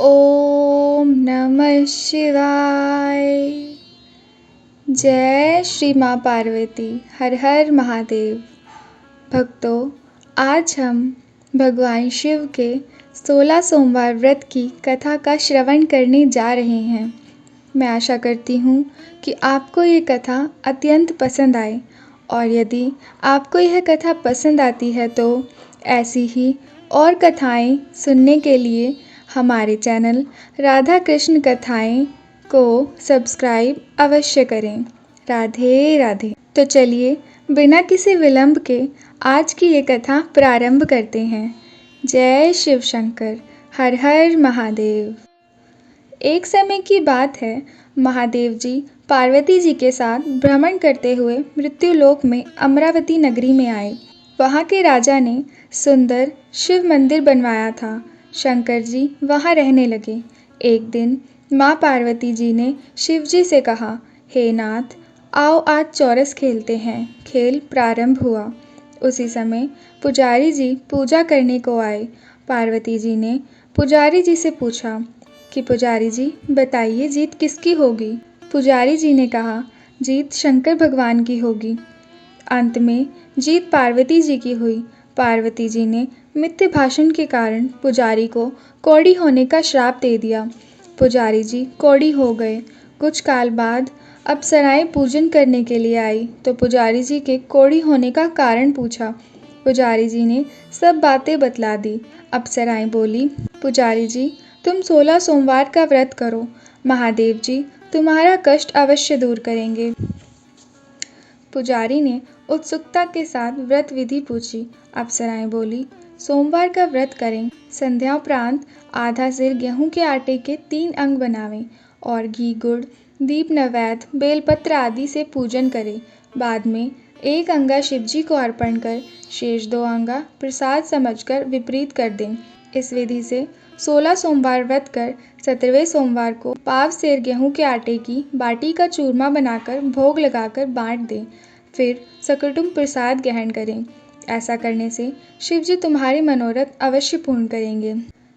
ओम नमः शिवाय। जय श्री माँ पार्वती। हर हर महादेव। भक्तों, आज हम भगवान शिव के 16 सोमवार व्रत की कथा का श्रवण करने जा रहे हैं। मैं आशा करती हूँ कि आपको ये कथा अत्यंत पसंद आए, और यदि आपको यह कथा पसंद आती है तो ऐसी ही और कथाएं सुनने के लिए हमारे चैनल राधा कृष्ण कथाएं को सब्सक्राइब अवश्य करें। राधे राधे। तो चलिए बिना किसी विलंब के आज की ये कथा प्रारंभ करते हैं। जय शिव शंकर। हर हर महादेव। एक समय की बात है, महादेव जी पार्वती जी के साथ भ्रमण करते हुए मृत्युलोक में अमरावती नगरी में आए। वहाँ के राजा ने सुंदर शिव मंदिर बनवाया था। शंकर जी वहाँ रहने लगे। एक दिन माँ पार्वती जी ने शिव जी से कहा, हे नाथ, आओ आज चौरस खेलते हैं। खेल प्रारंभ हुआ। उसी समय पुजारी जी पूजा करने को आए। पार्वती जी ने पुजारी जी से पूछा कि पुजारी जी बताइए, जीत किसकी होगी। पुजारी जी ने कहा, जीत शंकर भगवान की होगी। अंत में जीत पार्वती जी की हुई। पार्वती जी ने मिथ्य भाषण के कारण पुजारी को कौड़ी होने का श्राप दे दिया। पुजारी जी कौड़ी हो गए। कुछ काल बाद अप्सराएं पूजन करने के लिए आई तो पुजारी जी के कौड़ी होने का कारण पूछा। पुजारी जी ने सब बातें बतला दी। अप्सराएं बोली, पुजारी जी तुम 16 सोमवार का व्रत करो, महादेव जी तुम्हारा कष्ट अवश्य दूर करेंगे। पुजारी ने उत्सुकता के साथ व्रत विधि पूछी। अप्सराएं बोली, सोमवार का व्रत करें। संध्याोपरांत आधा सिर गेहूं के आटे के 3 अंग बनावें और घी गुड़ दीप नैवेद्य बेलपत्र आदि से पूजन करें। बाद में 1 अंगा शिवजी को अर्पण कर शेष 2 अंगा प्रसाद समझकर विपरीत कर दें। इस विधि से 16 सोमवार व्रत कर 17वें सोमवार को पाव सेर गेहूं के आटे की बाटी का चूरमा बनाकर भोग लगाकर बांट दें। फिर सकुटुम्ब प्रसाद ग्रहण करें। ऐसा करने से शिवजी तुम्हारे मनोरथ अवश्य पूर्ण करेंगे।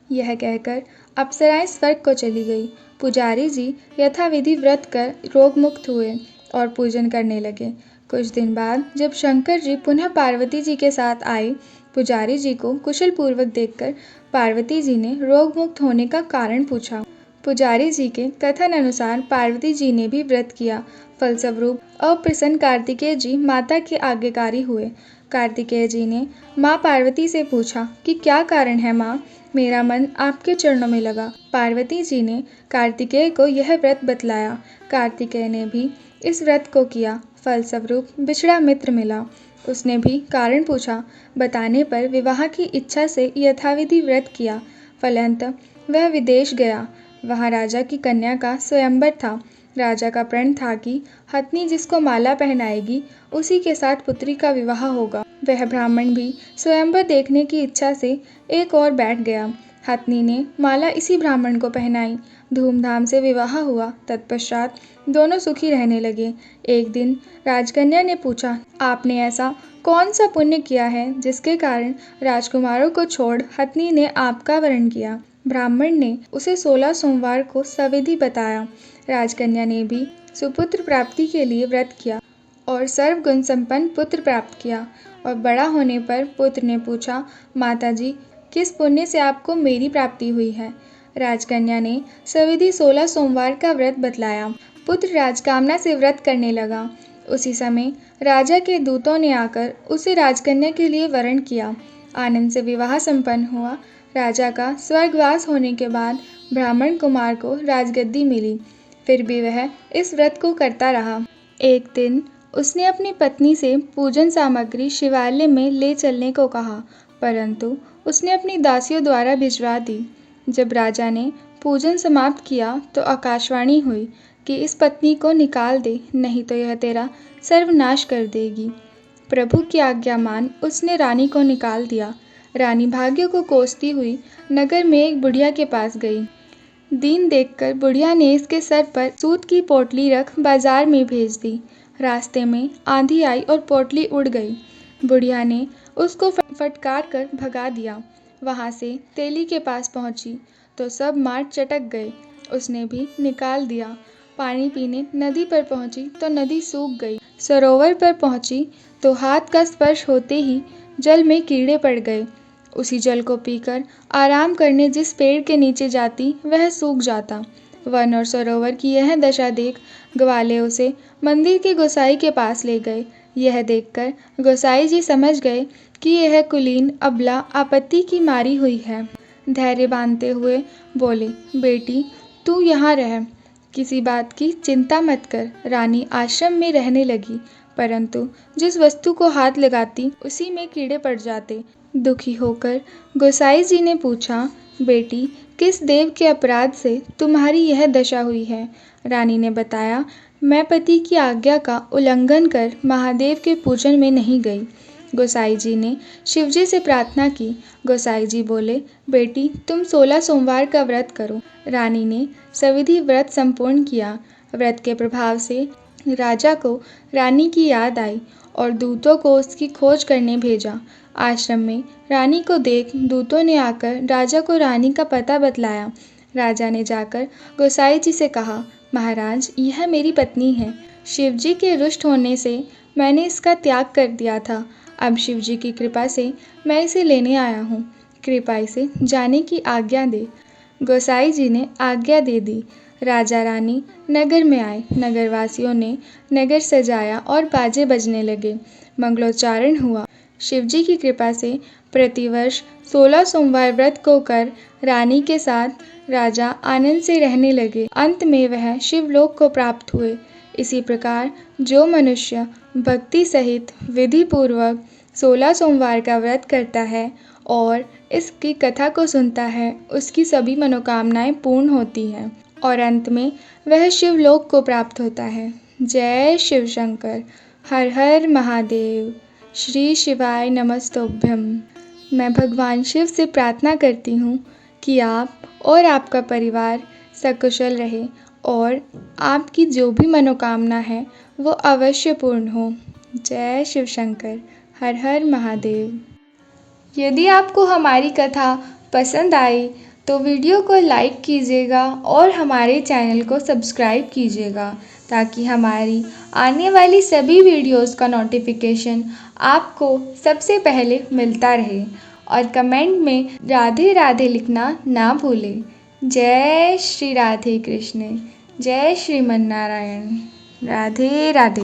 यह कहकर अप्सराएं स्वर्ग को चली गई। पुजारी जी यथाविधि व्रत कर रोग मुक्त हुए और पूजन करने लगे। कुछ दिन बाद जब शंकर जी पुनः पार्वती जी के साथ आए, पुजारी जी को कुशल पूर्वक देखकर पार्वती जी ने रोग मुक्त होने का कारण पूछा। पुजारी जी के कथन अनुसार पार्वती जी ने भी व्रत किया। फलस्वरूप अप्रसन्न कार्तिकेय जी माता के आज्ञाकारी हुए। कार्तिकेय जी ने माँ पार्वती से पूछा कि क्या कारण है माँ, मेरा मन आपके चरणों में लगा। पार्वती जी ने कार्तिकेय को यह व्रत बतलाया। कार्तिकेय ने भी इस व्रत को किया। फलस्वरूप बिछड़ा मित्र मिला। उसने भी कारण पूछा। बताने पर विवाह की इच्छा से यथाविधि व्रत किया। फलंत वह विदेश गया। वहाँ राजा की कन्या का स्वयंवर था। राजा का प्रण था कि हथनी जिसको माला पहनाएगी उसी के साथ पुत्री का विवाह होगा। वह ब्राह्मण भी स्वयंवर देखने की इच्छा से एक और बैठ गया। हथनी ने माला इसी ब्राह्मण को पहनाई। धूमधाम से विवाह हुआ। तत्पश्चात दोनों सुखी रहने लगे। एक दिन राजकन्या ने पूछा, आपने ऐसा कौन सा पुण्य किया है जिसके कारण राजकुमारों को छोड़ हथनी ने आपका वरण किया। ब्राह्मण ने उसे 16 सोमवार को सविधि बताया। राजकन्या ने भी सुपुत्र प्राप्ति के लिए व्रत किया और सर्वगुण संपन्न पुत्र प्राप्त किया। और बड़ा होने पर पुत्र ने पूछा, माताजी किस पुण्य से आपको मेरी प्राप्ति हुई है। राजकन्या ने सविधि 16 सोमवार का व्रत बतलाया। पुत्र राजकामना से व्रत करने लगा। उसी समय राजा के दूतों ने आकर उसे राजकन्या के लिए वरण किया। आनंद से विवाह संपन्न हुआ। राजा का स्वर्गवास होने के बाद ब्राह्मण कुमार को राजगद्दी मिली। फिर भी वह इस व्रत को करता रहा। एक दिन उसने अपनी पत्नी से पूजन सामग्री शिवालय में ले चलने को कहा, परंतु उसने अपनी दासियों द्वारा भिजवा दी। जब राजा ने पूजन समाप्त किया तो आकाशवाणी हुई कि इस पत्नी को निकाल दे, नहीं तो यह तेरा सर्वनाश कर देगी। प्रभु की आज्ञा मान उसने रानी को निकाल दिया। रानी भाग्य को कोसती हुई नगर में एक बुढ़िया के पास गई। दीन देखकर बुढ़िया ने इसके सर पर सूत की पोटली रख बाजार में भेज दी। रास्ते में आंधी आई और पोटली उड़ गई। बुढ़िया ने उसको फटकार कर भगा दिया। वहाँ से तेली के पास पहुँची तो सब मार चटक गए। उसने भी निकाल दिया। पानी पीने नदी पर पहुंची तो नदी सूख गई। सरोवर पर पहुंची तो हाथ का स्पर्श होते ही जल में कीड़े पड़ गए। उसी जल को पीकर आराम करने जिस पेड़ के नीचे जाती वह सूख जाता। वन और सरोवर की यह दशा देख ग्वाले उसे मंदिर के गोसाई के पास ले गए। यह देखकर गोसाई जी समझ गए कि यह कुलीन अबला आपत्ति की मारी हुई है। धैर्य बांधते हुए बोले, बेटी तू यहाँ रह, किसी बात की चिंता मत कर। रानी आश्रम में रहने लगी, परंतु जिस वस्तु को हाथ लगाती उसी में कीड़े पड़ जाते। दुखी होकर गोसाई जी ने पूछा, बेटी किस देव के अपराध से तुम्हारी यह दशा हुई है? रानी ने बताया, मैं पति की आज्ञा का उल्लंघन कर महादेव के पूजन में नहीं गई। गोसाई जी ने शिवजी से प्रार्थना की। गोसाई जी बोले, बेटी तुम 16 सोमवार का व्रत करो। रानी ने सविधि व्रत संपूर्ण किया। व्रत के प्रभाव से राजा को रानी की याद आई और दूतों को उसकी खोज करने भेजा। आश्रम में रानी को देख दूतों ने आकर राजा को रानी का पता बतलाया। राजा ने जाकर गोसाई जी से कहा, महाराज यह मेरी पत्नी है। शिवजी के रुष्ट होने से मैंने इसका त्याग कर दिया था। अब शिवजी की कृपा से मैं इसे लेने आया हूँ। कृपा इसे जाने की आज्ञा दे। गोसाई जी ने आज्ञा दे दी। राजा रानी नगर में आए। नगरवासियों ने नगर सजाया और बाजे बजने लगे। मंगलोच्चारण हुआ। शिवजी की कृपा से प्रतिवर्ष 16 सोमवार व्रत को कर रानी के साथ राजा आनंद से रहने लगे। अंत में वह शिवलोक को प्राप्त हुए। इसी प्रकार जो मनुष्य भक्ति सहित विधि पूर्वक 16 सोमवार का व्रत करता है और इसकी कथा को सुनता है, उसकी सभी मनोकामनाएं पूर्ण होती हैं और अंत में वह शिवलोक को प्राप्त होता है। जय शिव शंकर। हर हर महादेव। श्री शिवाय नमस्तुभ्यम। मैं भगवान शिव से प्रार्थना करती हूँ कि आप और आपका परिवार सकुशल रहे और आपकी जो भी मनोकामना है वो अवश्य पूर्ण हो। जय शिव शंकर। हर हर महादेव। यदि आपको हमारी कथा पसंद आई तो वीडियो को लाइक कीजिएगा और हमारे चैनल को सब्सक्राइब कीजिएगा ताकि हमारी आने वाली सभी वीडियोस का नोटिफिकेशन आपको सबसे पहले मिलता रहे। और कमेंट में राधे राधे लिखना ना भूलें। जय श्री राधे कृष्ण। जय श्रीमन नारायण। राधे राधे।